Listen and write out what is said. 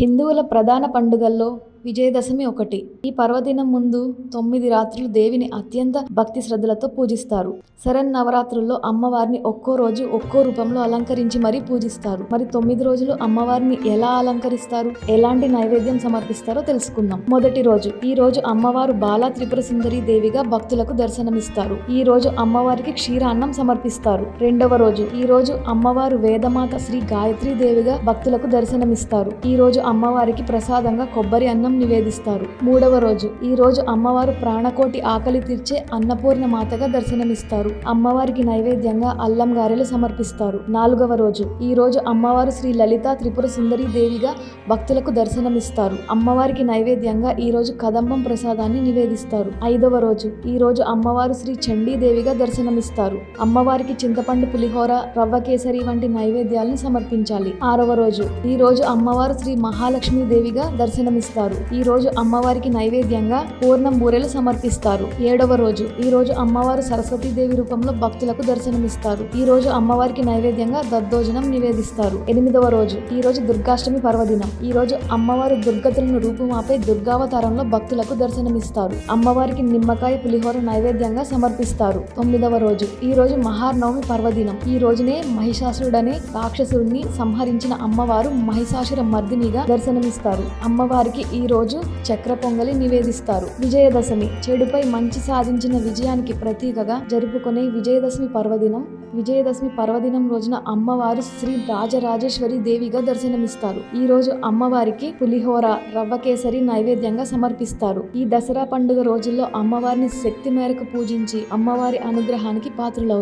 హిందువుల ప్రధాన పండుగల్లో విజయదశమి ఒకటి. ఈ పర్వదినం ముందు 9 రాత్రులు దేవిని అత్యంత భక్తి శ్రద్ధలతో పూజిస్తారు. శరన్నవరాత్రుల్లో అమ్మవారిని ఒక్కో రోజు ఒక్కో రూపంలో అలంకరించి మరీ పూజిస్తారు. మరి 9 రోజులు అమ్మవారిని ఎలా అలంకరిస్తారు, ఎలాంటి నైవేద్యం సమర్పిస్తారో తెలుసుకుందాం. మొదటి రోజు, ఈ రోజు అమ్మవారు బాలా త్రిపుర సుందరి దేవిగా భక్తులకు దర్శనమిస్తారు. ఈ రోజు అమ్మవారికి క్షీరాన్నం సమర్పిస్తారు. రెండవ రోజు, ఈ రోజు అమ్మవారు వేదమాత శ్రీ గాయత్రీ దేవిగా భక్తులకు దర్శనమిస్తారు. ఈ రోజు అమ్మవారికి ప్రసాదంగా కొబ్బరి అన్నం నివేదిస్తారు. మూడవ రోజు, ఈ రోజు అమ్మవారు ప్రాణకోటి ఆకలి తీర్చే అన్నపూర్ణ మాతగా దర్శనమిస్తారు. అమ్మవారికి నైవేద్యంగా అల్లం గారెలు సమర్పిస్తారు. నాలుగవ రోజు, ఈ రోజు అమ్మవారు శ్రీ లలితా త్రిపుర సుందరి దేవిగా భక్తులకు దర్శనమిస్తారు. అమ్మవారికి నైవేద్యంగా ఈ రోజు కదంబం ప్రసాదాన్ని నివేదిస్తారు. ఐదవ రోజు, ఈ రోజు అమ్మవారు శ్రీ చండీ దేవిగా దర్శనమిస్తారు. అమ్మవారికి చింతపండు పులిహోర, రవ్వ కేసరి వంటి నైవేద్యాలను సమర్పించాలి. ఆరవ రోజు, ఈ రోజు అమ్మవారు శ్రీ మహాలక్ష్మీ దేవిగా దర్శనమిస్తారు. ఈ రోజు అమ్మవారికి నైవేద్యంగా పూర్ణం బూరెలు సమర్పిస్తారు. ఏడవ రోజు, ఈ రోజు అమ్మవారు సరస్వతీదేవి రూపంలో భక్తులకు దర్శనమిస్తారు. ఈ రోజు అమ్మవారికి నైవేద్యంగా దద్దోజనం నివేదిస్తారు. ఎనిమిదవ రోజు, ఈ రోజు దుర్గాష్టమి పర్వదినం. ఈ రోజు అమ్మవారు దుర్గతులను రూపుమాపే దుర్గావతారంలో భక్తులకు దర్శనమిస్తారు. అమ్మవారికి నిమ్మకాయ పులిహోర నైవేద్యంగా సమర్పిస్తారు. తొమ్మిదవ రోజు, ఈ రోజు మహానవమి పర్వదినం. ఈ రోజునే మహిషాసురుడనే రాక్షసుడిని సంహరించిన అమ్మవారు మహిషాసుర మర్దినిగా దర్శనమిస్తారు. అమ్మవారికి ఈ రోజు చక్ర పొంగలి నివేదిస్తారు. విజయదశమి, చెడుపై మంచి సాధించిన విజయానికి ప్రతీకగా జరుపుకునే విజయదశమి పర్వదినం. విజయదశమి పర్వదినం రోజున అమ్మవారు శ్రీ రాజరాజేశ్వరి దేవిగా దర్శనమిస్తారు. ఈ రోజు అమ్మవారికి పులిహోర, రవ్వ కేసరి నైవేద్యంగా సమర్పిస్తారు. ఈ దసరా పండుగ రోజుల్లో అమ్మవారిని శక్తి మేరకు పూజించి అమ్మవారి అనుగ్రహానికి పాత్రులవుదాం.